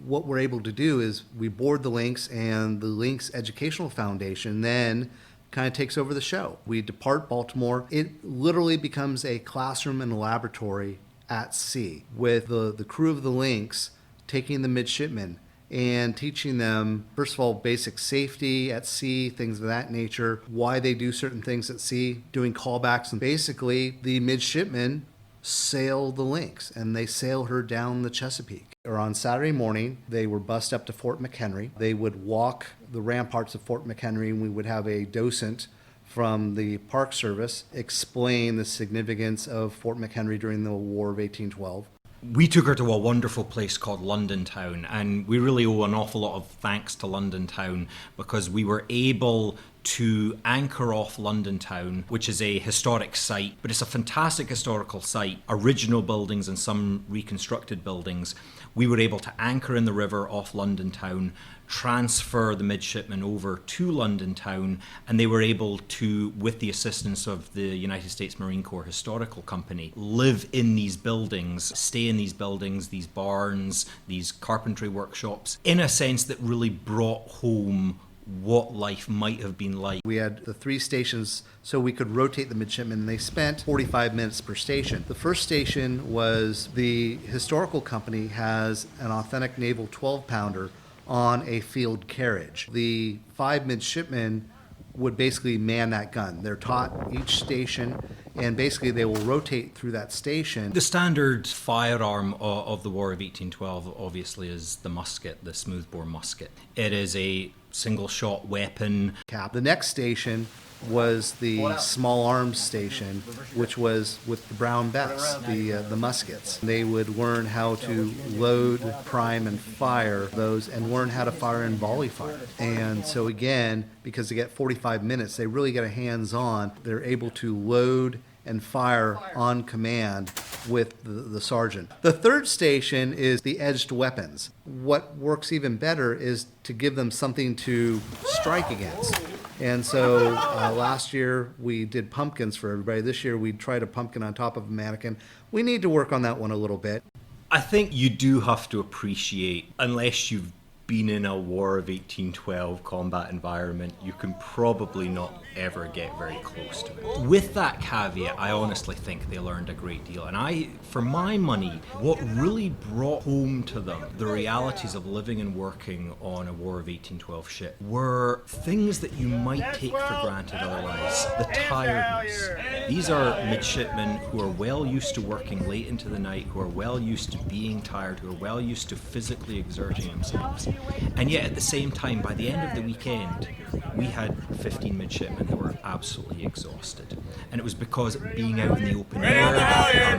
what we're able to do is we board the LYNX, and the LYNX Educational Foundation then kind of takes over the show. We depart Baltimore. It literally becomes a classroom and a laboratory at sea, with the crew of the LYNX taking the midshipmen and teaching them, first of all, basic safety at sea, things of that nature, why they do certain things at sea, doing callbacks. And basically, the midshipmen sail the LYNX, and they sail her down the Chesapeake. Or on Saturday morning, they were bussed up to Fort Mchenry. They would walk the ramparts of Fort Mchenry, and we would have a docent from the Park Service explain the significance of Fort Mchenry during the War of 1812. We took her to a wonderful place called London Town, and we really owe an awful lot of thanks to London Town, because we were able to anchor off London Town, which is a historic site, but it's a fantastic historical site, original buildings and some reconstructed buildings. We were able to anchor in the river off London Town, transfer the midshipmen over to London Town, and they were able to, with the assistance of the United States Marine Corps Historical Company, live in these buildings, stay in these buildings, these barns, these carpentry workshops, in a sense that really brought home what life might have been like. We had the 3 stations so we could rotate the midshipmen, and they spent 45 minutes per station. The first station was the historical company has an authentic naval 12-pounder on a field carriage. The 5 midshipmen would basically man that gun. They're taught each station, and basically they will rotate through that station. The standard firearm of the War of 1812 obviously is the musket, the smoothbore musket. It is a single-shot weapon. The next station was the small arms station, which was with the brown bets, the muskets. They would learn how to load, prime, and fire those, and learn how to fire in volley fire. And so again, because they get 45 minutes, they really get a hands-on. They're able to load and fire on command with the sergeant. The third station is the edged weapons. What works even better is to give them something to strike against. And so last year we did pumpkins for everybody. This year we tried a pumpkin on top of a mannequin. We need to work on that one a little bit. I think you do have to appreciate, unless you've been in a War of 1812 combat environment, you can probably not ever get very close to it. With that caveat, I honestly think they learned a great deal. And for my money, what really brought home to them the realities of living and working on a War of 1812 ship were things that you might take for granted otherwise. The tiredness. These are midshipmen who are well used to working late into the night, who are well used to being tired, who are well used to physically exerting themselves. And yet at the same time, by the end of the weekend, we had 15 midshipmen who were absolutely exhausted. And it was because being out in the open air,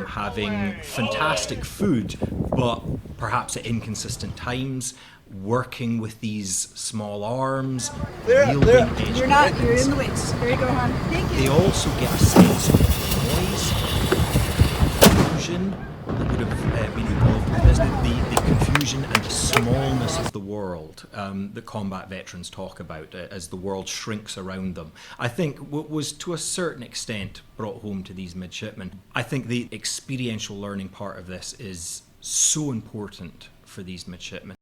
having fantastic food, but perhaps at inconsistent times, working with these small arms, wielding edged You're in the wings. There you go, hon. Thank you. They also get a sense of noise, confusion that would have been involved with this, the confusion and the smallness of the world that combat veterans talk about as the world shrinks around them. I think what was to a certain extent brought home to these midshipmen. I think the experiential learning part of this is so important for these midshipmen.